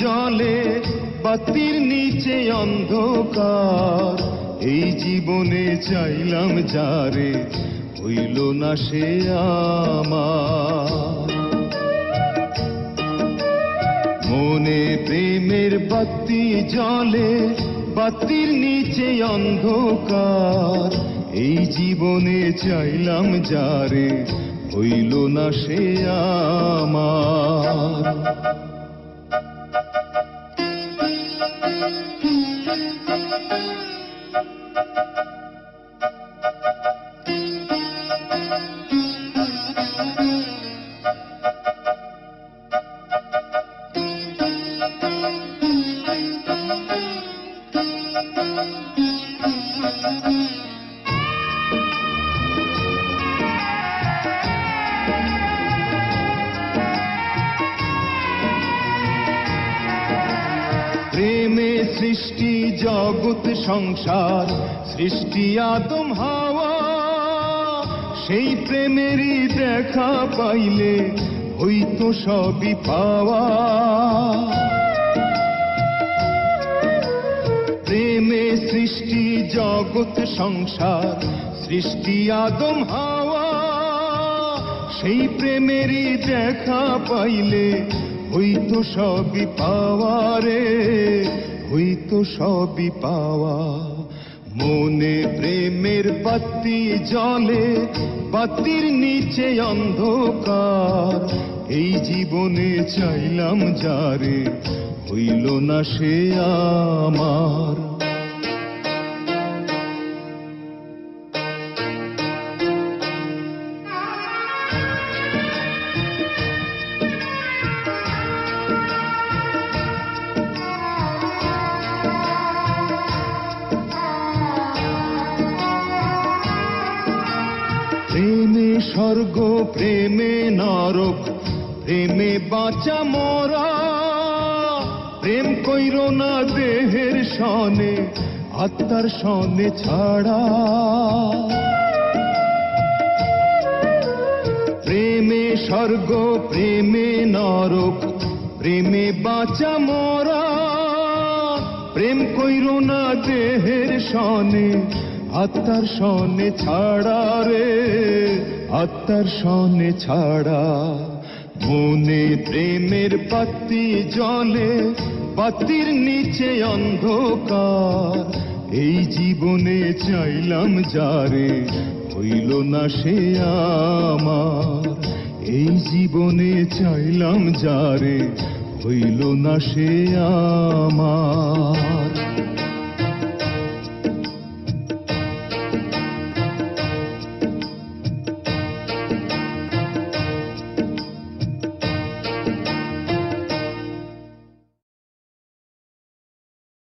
জলে বাতির নিচে অন্ধকার, এই জীবনে চাইলাম যারে হইল না সে আমার। মনে প্রেমের বাতি জলে বাতির নিচে অন্ধকার, এই জীবনে চাইলাম যারে হইল না সে আমার। প্রেমে সৃষ্টি জগৎ সংসার, সৃষ্টি আদম হাওয়া, সেই প্রেমেরই দেখা পাইলে হইতো সবই পাওয়া। প্রেমে সৃষ্টি জগৎ সংসার, সৃষ্টি আদম হাওয়া, সেই প্রেমেরই দেখা পাইলে হইতো সবই পাওয়া রে, হইতো সবই পাওয়া। মনে প্রেমের বাতি জলে বাতির নিচে অন্ধকার, এই জীবনে চাইলাম যারে হইল না সে আমার। প্রেমে স্বর্গ প্রেমে নরক, প্রেমে বাঁচা মরা, প্রেম কইর না দেহের সনে আত্মার সনে ছাড়া। প্রেমে স্বর্গ প্রেমে নরক, প্রেমে বাঁচা মরা, প্রেম কইর না দেহের সনে আত্মার সনে ছাড়া রে, আত্মার সনে ছাড়া। মনে প্রেমের বাতি জলে বাতির নিচে অন্ধকার, এই জীবনে চাইলাম যারে হইল না সে আমার। এই জীবনে চাইলাম যারে হইল না সে আমার।